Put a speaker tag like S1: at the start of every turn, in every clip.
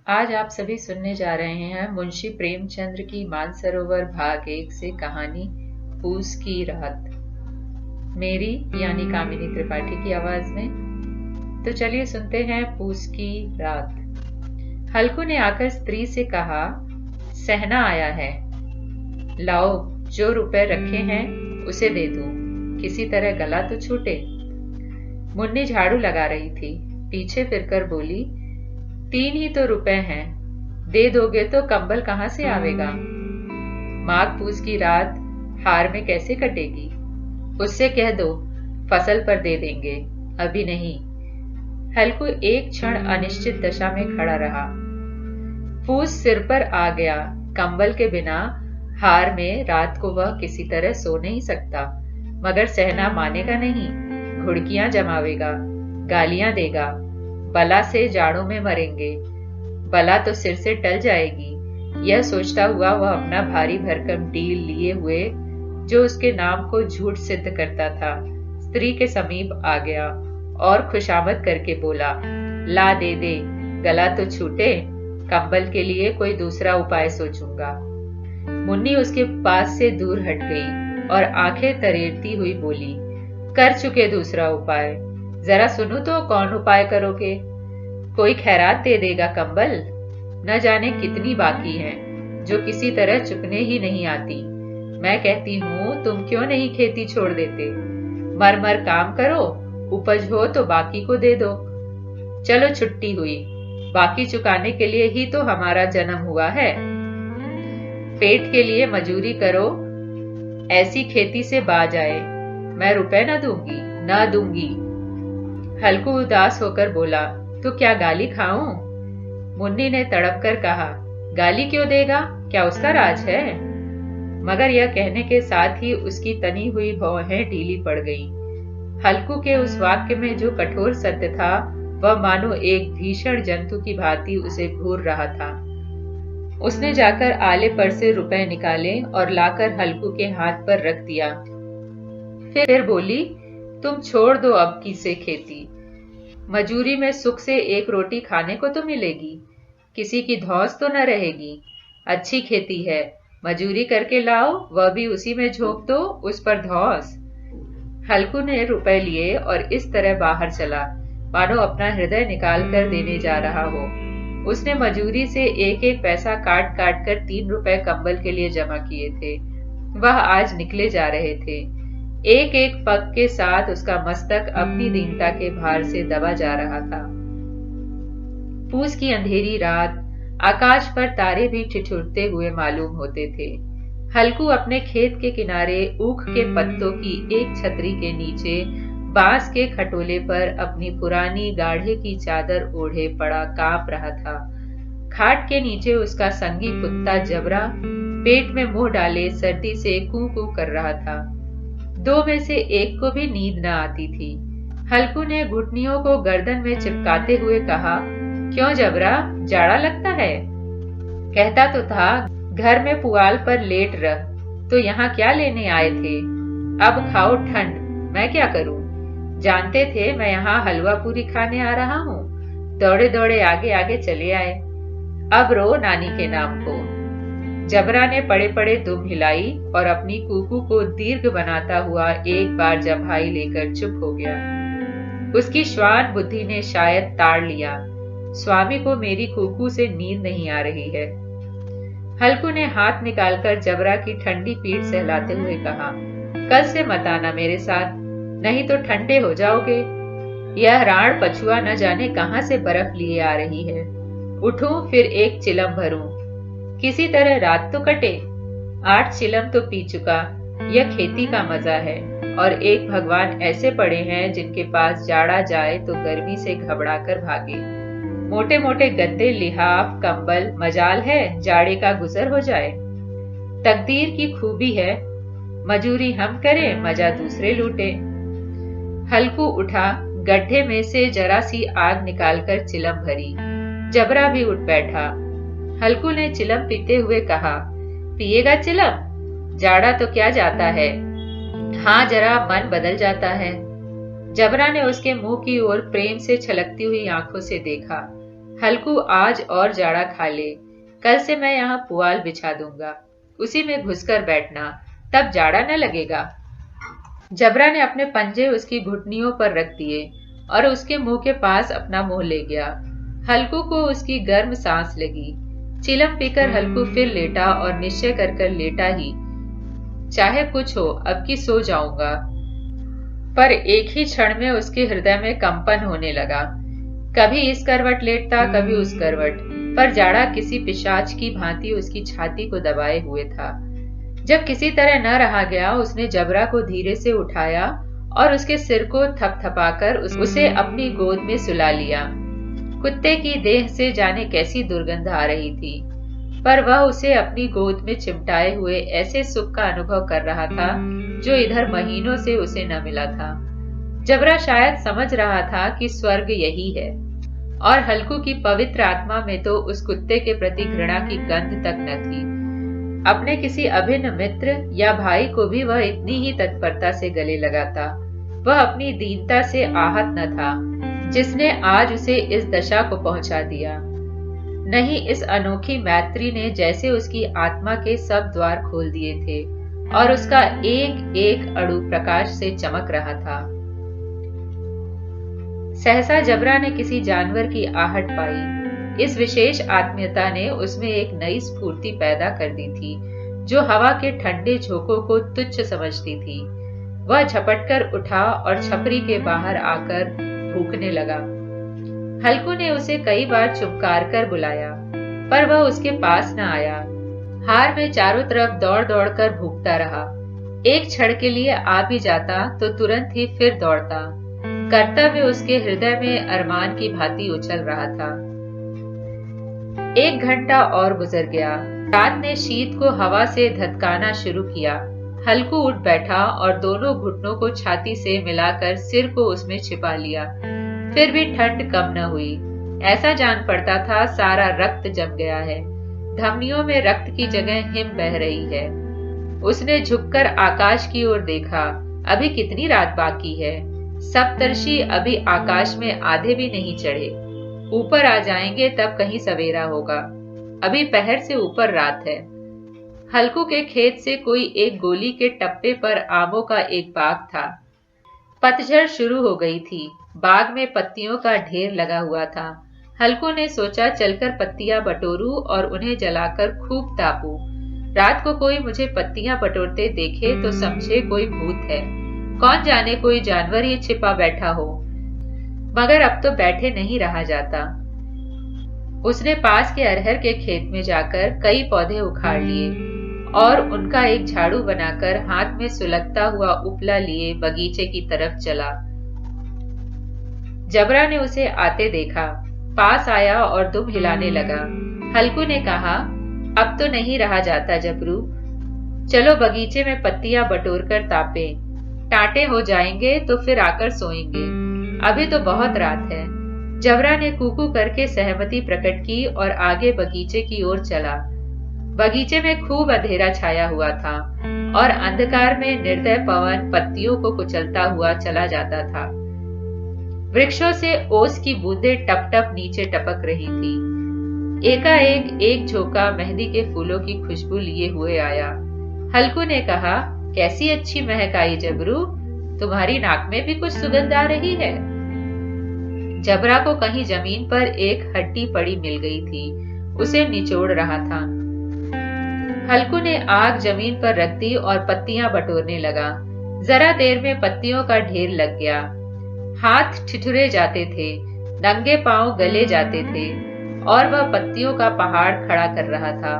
S1: आज आप सभी सुनने जा रहे हैं मुंशी प्रेमचंद्र की मानसरोवर भाग 1 से कहानी पूस की रात, मेरी यानी कामिनी त्रिपाठी की आवाज में। तो चलिए सुनते हैं पूस की रात। हल्कू ने आकर स्त्री से कहा, सहना आया है, लाओ जो रुपए रखे हैं उसे दे दूं, किसी तरह गला तो छूटे। मुन्नी झाड़ू लगा रही थी, पीछे फिरकर बोली, 3 ही तो रुपए हैं, दे दोगे तो कंबल कहां से आवेगा। माघ पूस की रात हार में कैसे कटेगी। उससे कह दो फसल पर दे देंगे, अभी नहीं। हल्कू एक क्षण अनिश्चित दशा में खड़ा रहा। पूस सिर पर आ गया, कंबल के बिना हार में रात को वह किसी तरह सो नहीं सकता, मगर सहना मानेगा नहीं, घुड़कियां जमावेगा, गालियां देगा, बला से जाड़ों में मरेंगे, बला तो सिर से टल जाएगी। यह सोचता हुआ वह अपना भारी भरकम डील लिए हुए, जो उसके नाम को झूठ सिद्ध करता था, स्त्री के समीप आ गया और खुशामद करके बोला, ला दे दे, गला तो छूटे, कंबल के लिए कोई दूसरा उपाय सोचूंगा। मुन्नी उसके पास से दूर हट गई और आंखें तरेरती हुई बोली, कर चुके दूसरा उपाय, जरा सुनो तो कौन उपाय करोगे। कोई खैरात दे देगा कंबल, न जाने कितनी बाकी हैं, जो किसी तरह चुकने ही नहीं आती। मैं कहती हूँ तुम क्यों नहीं खेती छोड़ देते, मर मर काम करो, उपज हो तो बाकी को दे दो। चलो छुट्टी हुई, बाकी चुकाने के लिए ही तो हमारा जन्म हुआ है। पेट के लिए मजूरी करो, ऐसी खेती से बाज आए, मैं रुपए न दूंगी, न दूंगी। हल्कू उदास होकर बोला, तो क्या गाली खाऊं। मुन्नी ने तड़प कर कहा, गाली क्यों देगा, क्या उसका राज है। मगर यह कहने के साथ ही उसकी तनी हुई भौहें ढीली पड़ गईं। हल्कू के उस वाक्य में जो कठोर सत्य था, वह मानो एक भीषण जंतु की भांति उसे घूर रहा था। उसने जाकर आले पर से रुपए निकाले और लाकर हल्कू के हाथ पर रख दिया। फिर बोली, तुम छोड़ दो अब की से खेती, मजूरी में सुख से एक रोटी खाने को तो मिलेगी, किसी की धौंस तो न रहेगी। अच्छी खेती है, मजूरी करके लाओ, वह भी उसी में झोंक दो, उस पर धौंस। हल्कू ने रुपए लिए और इस तरह बाहर चला, मानो अपना हृदय निकाल कर देने जा रहा हो। उसने मजूरी से एक एक पैसा काट काट कर 3 रुपए कंबल के लिए जमा किए थे। वह आज निकले जा रहे थे। एक एक पग के साथ उसका मस्तक अपनी दीनता के भार से दबा जा रहा था। पूस की अंधेरी रात, आकाश पर तारे भी ठिठुरते हुए मालूम होते थे। हल्कू अपने खेत के किनारे ऊख के पत्तों की एक छतरी के नीचे बांस के खटोले पर अपनी पुरानी गाढ़े की चादर ओढ़े पड़ा कांप रहा था। खाट के नीचे उसका संगी कुत्ता जबरा पेट में मुंह डाले सर्दी से कू कू कर रहा था। 2 में से एक को भी नींद न आती थी। हल्कू ने घुटनियों को गर्दन में चिपकाते हुए कहा, क्यों जबरा, जाड़ा लगता है। कहता तो था घर में पुआल पर लेट रह, तो यहाँ क्या लेने आए थे। अब खाओ ठंड, मैं क्या करूं। जानते थे मैं यहाँ हलवा पूरी खाने आ रहा हूँ, दौड़े दौड़े आगे आगे चले आए। अब रो नानी के नाम को। जबरा ने पड़े पड़े दुम हिलाई और अपनी कूकू को दीर्घ बनाता हुआ एक बार जम्हाई लेकर चुप हो गया। उसकी श्वान बुद्धि ने शायद ताड़ लिया, स्वामी को मेरी कूकू से नींद नहीं आ रही है। हल्कू ने हाथ निकालकर जबरा की ठंडी पीठ सहलाते हुए कहा, कल से मत आना मेरे साथ, नहीं तो ठंडे हो जाओगे। यह राण पछुआ न जाने कहां से बर्फ लिए आ रही है। उठूं फिर एक चिलम भरूं, किसी तरह रात तो कटे। 8 चिलम तो पी चुका, यह खेती का मजा है। और एक भगवान ऐसे पड़े हैं जिनके पास जाड़ा जाए तो गर्मी से घबरा कर भागे। मोटे मोटे गद्दे, लिहाफ, कंबल, मजाल है जाड़े का गुजर हो जाए। तकदीर की खूबी है, मजूरी हम करें, मजा दूसरे लूटे। हल्कू उठा, गड्ढे में से जरा सी आग निकालकर चिलम भरी। जबरा भी उठ बैठा। हल्कू ने चिलम पीते हुए कहा, पिएगा चिलम, जाड़ा तो क्या जाता है, हाँ जरा मन बदल जाता है। जबरा ने उसके मुंह की ओर प्रेम से छलकती हुई आंखों से देखा। हल्कू आज और जाड़ा खा ले, कल से मैं यहाँ पुआल बिछा दूंगा, उसी में घुसकर बैठना, तब जाड़ा न लगेगा। जबरा ने अपने पंजे उसकी घुटनियों पर रख दिए और उसके मुंह के पास अपना मुंह ले गया। हल्कू को उसकी गर्म सांस लगी। चिलम पीकर हल्कू फिर लेटा और निश्चय कर लेटा ही, चाहे कुछ हो अब की सो जाऊंगा। पर एक ही क्षण में उसके हृदय में कंपन होने लगा। कभी इस करवट लेटता, कभी उस करवट, पर जाड़ा किसी पिशाच की भांति उसकी छाती को दबाए हुए था। जब किसी तरह न रहा गया, उसने जबरा को धीरे से उठाया और उसके सिर को थपथपाकर उसे अपनी गोद में सुला लिया। कुत्ते की देह से जाने कैसी दुर्गंध आ रही थी, पर वह उसे अपनी गोद में चिमटाए हुए ऐसे सुख का अनुभव कर रहा था जो इधर महीनों से उसे न मिला था। जबरा शायद समझ रहा था कि स्वर्ग यही है, और हल्कू की पवित्र आत्मा में तो उस कुत्ते के प्रति घृणा की गंध तक न थी। अपने किसी अभिन्न मित्र या भाई को भी वह इतनी ही तत्परता से गले लगाता। वह अपनी दीनता से आहत न था जिसने आज उसे इस दशा को पहुंचा दिया। नहीं, इस अनोखी मैत्री ने जैसे उसकी आत्मा के सब द्वार खोल दिए थे और उसका एक एक अणु प्रकाश से चमक रहा था। सहसा जबरा ने किसी जानवर की आहट पाई। इस विशेष आत्मीयता ने उसमें एक नई स्फूर्ति पैदा कर दी थी जो हवा के ठंडे झोंकों को तुच्छ समझती थी। वह झपटकर उठा और छपरी के बाहर आकर भूखने लगा। हल्कू ने उसे कई बार चुपकार कर बुलाया, पर वह उसके पास न आया। हार में चारों तरफ दौड़ दौड़ कर भूखता रहा। एक क्षण के लिए आ भी जाता तो तुरंत ही फिर दौड़ता। कर्तव्य उसके हृदय में अरमान की भांति उछल रहा था। 1 घंटा और गुजर गया। रात ने शीत को हवा से धधकाना शुरू किया। हल्कू उठ बैठा और दोनों घुटनों को छाती से मिलाकर सिर को उसमें छिपा लिया। फिर भी ठंड कम न हुई। ऐसा जान पड़ता था सारा रक्त जम गया है। धमनियों में रक्त की जगह हिम बह रही है। उसने झुककर आकाश की ओर देखा। अभी कितनी रात बाकी है। सप्तर्षि अभी आकाश में आधे भी नहीं चढ़े। ऊपर आ जाएंगे तब कहीं सवेरा होगा। अभी पहर से ऊपर रात है। हल्कू के खेत से कोई एक गोली के टप्पे पर आमों का एक बाग था। पतझड़ शुरू हो गई थी। बाग में पत्तियों का ढेर लगा हुआ था। हल्कू ने सोचा चलकर पत्तियां बटोरूं और उन्हें जलाकर खूब तापूं। रात को कोई मुझे पत्तियां बटोरते देखे तो समझे कोई भूत है। कौन जाने कोई जानवर ही छिपा बैठा हो। मगर अब तो बैठे नहीं रहा जाता। उसने पास के अरहर के खेत में जाकर कई पौधे उखाड़ लिए और उनका एक झाड़ू बनाकर हाथ में सुलगता हुआ उपला लिए बगीचे की तरफ चला। जबरा ने उसे आते देखा, पास आया और दुम हिलाने लगा। हल्कू ने कहा, अब तो नहीं रहा जाता जबरू, चलो बगीचे में पत्तियां बटोर कर तापे। टाटे हो जाएंगे तो फिर आकर सोएंगे। अभी तो बहुत रात है। जबरा ने कूकू करके सहमति प्रकट की और आगे बगीचे की ओर चला। बगीचे में खूब अंधेरा छाया हुआ था और अंधकार में निर्दय पवन पत्तियों को कुचलता हुआ चला जाता था। वृक्षों से ओस की बूंदें टप टप नीचे टपक रही थी। एकाएक एक झोंका मेहंदी के फूलों की खुशबू लिए हुए आया। हल्कू ने कहा, कैसी अच्छी महक आई जबरू, तुम्हारी नाक में भी कुछ सुगंध आ रही है। जबरा को कहीं जमीन पर एक हड्डी पड़ी मिल गई थी। उसे निचोड़ रहा था। हल्कू ने आग जमीन पर रख दी और पत्तियां बटोरने लगा। जरा देर में पत्तियों का ढेर लग गया। हाथ ठिठुरे जाते थे, नंगे पांव गले जाते थे और वह पत्तियों का पहाड़ खड़ा कर रहा था।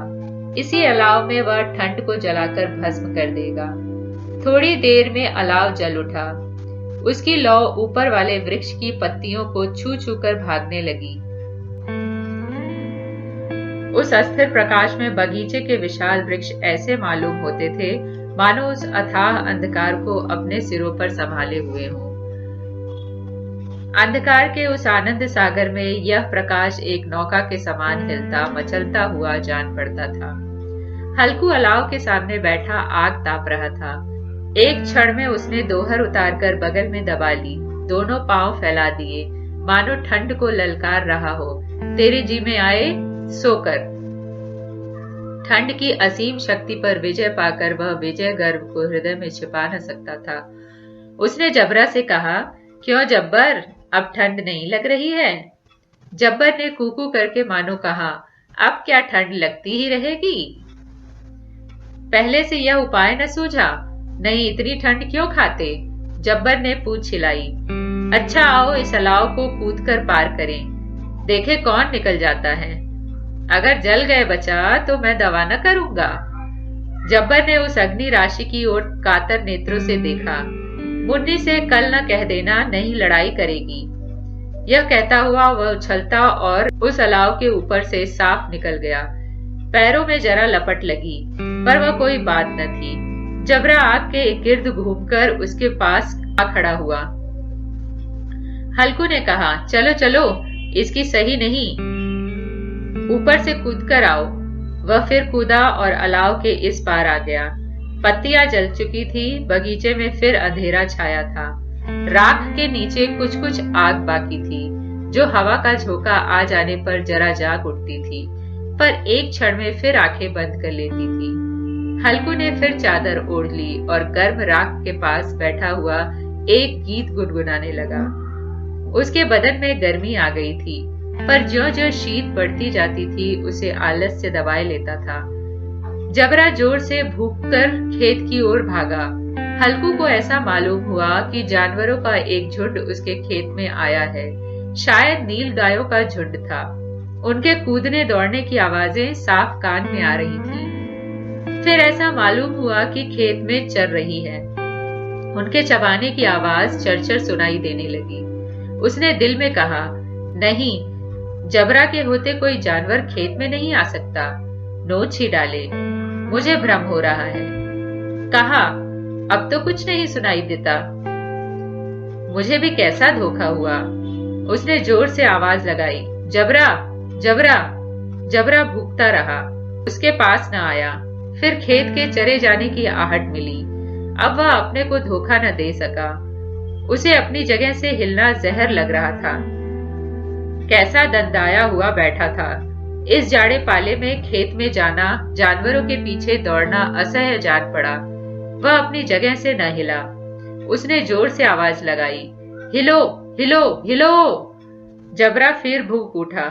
S1: इसी अलाव में वह ठंड को जलाकर भस्म कर देगा। थोड़ी देर में अलाव जल उठा। उसकी लौ ऊपर वाले वृक्ष की पत्तियों को छू छू कर भागने लगी। उस अस्थिर प्रकाश में बगीचे के विशाल वृक्ष ऐसे मालूम होते थे मानो उस अथाह अंधकार को अपने सिरों पर संभाले हुए हों। अंधकार के उस आनंद सागर में यह प्रकाश एक नौका के समान हिलता मचलता हुआ जान पड़ता था। हल्कू अलाव के सामने बैठा आग ताप रहा था। एक क्षण में उसने दोहर उतारकर बगल में दबा ली, दोनों पांव फैला दिए, मानो ठंड को ललकार रहा हो। तेरे जी में आए सो कर। ठंड की असीम शक्ति पर विजय पाकर वह विजय गर्व को हृदय में छिपा न सकता था। उसने जबरा से कहा, क्यों जब्बर, अब ठंड नहीं लग रही है? जब्बर ने कूकू करके मानो कहा, अब क्या ठंड लगती ही रहेगी? पहले से यह उपाय न सूझा? नहीं इतनी ठंड क्यों खाते? जब्बर ने पूछ हिलाई। अच्छा आओ इस अलाव को कूदकर पार करें, देखे कौन निकल जाता है। अगर जल गए बचा तो मैं दवा न करूंगा। जब्बर ने उस अग्नि राशि की ओर कातर नेत्रों से देखा। मुन्नी से कल न कह देना, नहीं लड़ाई करेगी। यह कहता हुआ वह उछलता और उस अलाव के ऊपर से साफ निकल गया। पैरों में जरा लपट लगी, पर वह कोई बात न थी। जबरा आग के इर्द घूमकर उसके पास आ खड़ा हुआ। हल्कू ने कहा, चलो चलो, इसकी सही नहीं, ऊपर से कूदकर आओ। वह फिर कूदा और अलाव के इस पार आ गया। पत्तियां जल चुकी थी, बगीचे में फिर अंधेरा छाया था। राख के नीचे कुछ कुछ आग बाकी थी, जो हवा का झोंका आ जाने पर जरा जाग उठती थी, पर एक क्षण में फिर आंखें बंद कर लेती थी। हल्कू ने फिर चादर ओढ़ ली और गर्म राख के पास बैठा हुआ एक गीत गुनगुनाने लगा। उसके बदन में गर्मी आ गई थी, पर ज्यों-ज्यों शीत बढ़ती जाती थी उसे आलस से दबाए लेता था। जबरा जोर से भूखकर खेत की ओर भागा। हल्कू को ऐसा मालूम हुआ कि जानवरों का एक झुंड उसके खेत में आया है। शायद नील गायों का झुंड था। उनके कूदने दौड़ने की आवाजें साफ कान में आ रही थी। फिर ऐसा मालूम हुआ कि खेत में चर रही है। उनके चबाने की आवाज चरचर सुनाई देने लगी। उसने दिल में कहा, नहीं, जबरा के होते कोई जानवर खेत में नहीं आ सकता। नोच ही डाले, मुझे भ्रम हो रहा है। कहा, अब तो कुछ नहीं सुनाई देता। मुझे भी कैसा धोखा हुआ। उसने जोर से आवाज लगाई, जबरा, जबरा। जबरा भूखता रहा, उसके पास न आया। फिर खेत के चरे जाने की आहट मिली। अब वह अपने को धोखा न दे सका। उसे अपनी जगह से हिलना जहर लग रहा था। कैसा दंदाया हुआ बैठा था। इस जाड़े पाले में खेत में जाना, जानवरों के पीछे दौड़ना असह्य जान पड़ा। वह अपनी जगह से न हिला। उसने जोर से आवाज लगाई, हिलो, हिलो, हिलो। जबरा फिर भूख उठा।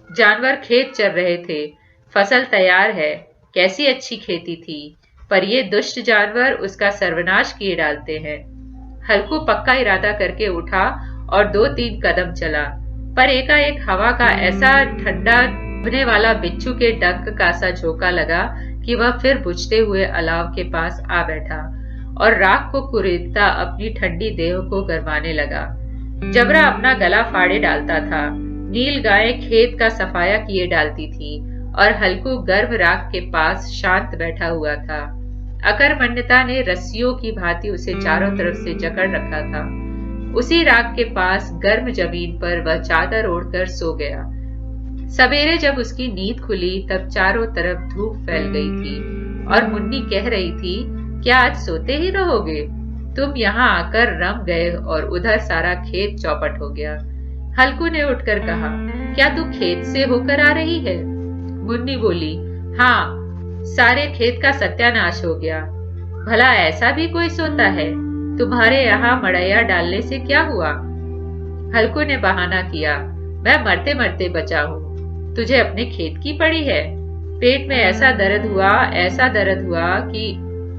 S1: जानवर खेत चर रहे थे। फसल तैयार है। कैसी अच्छी खेती थी, पर ये दुष्ट जानवर उसका सर्वनाश किए डालते हैं। हल्कू पक्का इरादा करके उठा और 2-3 कदम चला, पर एकाएक हवा का ऐसा ठंडा उभने वाला बिच्छू के डंक का सा झोंका लगा कि वह फिर बुझते हुए अलाव के पास आ बैठा और राख को कुरेदता अपनी ठंडी देह को गरमाने लगा। जबरा अपना गला फाड़े डालता था। नील गाय खेत का सफाया किए डालती थी और हल्कू गर्भ राख के पास शांत बैठा हुआ था। अकर्मण्यता ने रस्सियों की भांति उसे चारों तरफ से जकड़ रखा था। उसी राख के पास गर्म जमीन पर वह चादर ओढ़कर सो गया। सवेरे जब उसकी नींद खुली तब चारों तरफ धूप फैल गई थी और मुन्नी कह रही थी, क्या आज सोते ही रहोगे? तुम यहाँ आकर रम गए और उधर सारा खेत चौपट हो गया। हल्कू ने उठकर कहा, क्या तू खेत से होकर आ रही है? मुन्नी बोली, हाँ, सारे खेत का सत्यानाश हो गया। भला ऐसा भी कोई सोता है? तुम्हारे यहाँ मड़ैया डालने से क्या हुआ? हल्कू ने बहाना किया, मैं मरते मरते बचा हूँ। तुझे अपने खेत की पड़ी है। पेट में ऐसा दर्द हुआ कि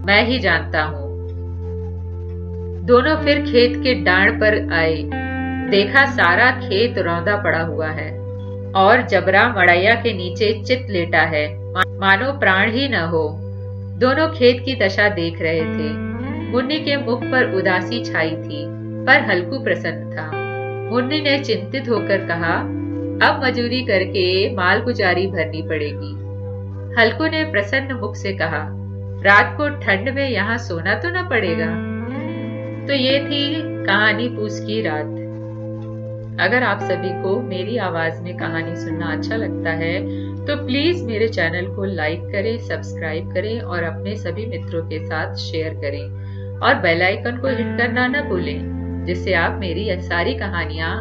S1: मैं ही जानता हूँ। दोनों फिर खेत के डांड पर आए। देखा सारा खेत रौंदा पड़ा हुआ है और जबरा मड़ैया के नीचे चित लेटा है, मानो प्राण ही न हो। दोनों खेत की दशा देख रहे थे। मुन्नी के मुख पर उदासी छाई थी, पर हल्कू प्रसन्न था। मुन्नी ने चिंतित होकर कहा, अब मजूरी करके माल गुजारी भरनी पड़ेगी। हल्कू ने प्रसन्न मुख से कहा, रात को ठंड में यहाँ सोना तो न पड़ेगा। तो ये थी कहानी पूस की रात। अगर आप सभी को मेरी आवाज में कहानी सुनना अच्छा लगता है तो प्लीज मेरे चैनल को लाइक करें, सब्सक्राइब करें और अपने सभी मित्रों के साथ शेयर करें और बेल आइकन को हिट करना न भूलें, जिससे आप मेरी सारी कहानियां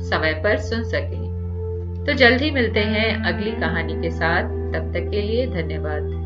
S1: समय पर सुन सकें। तो जल्द ही मिलते हैं अगली कहानी के साथ। तब तक के लिए धन्यवाद।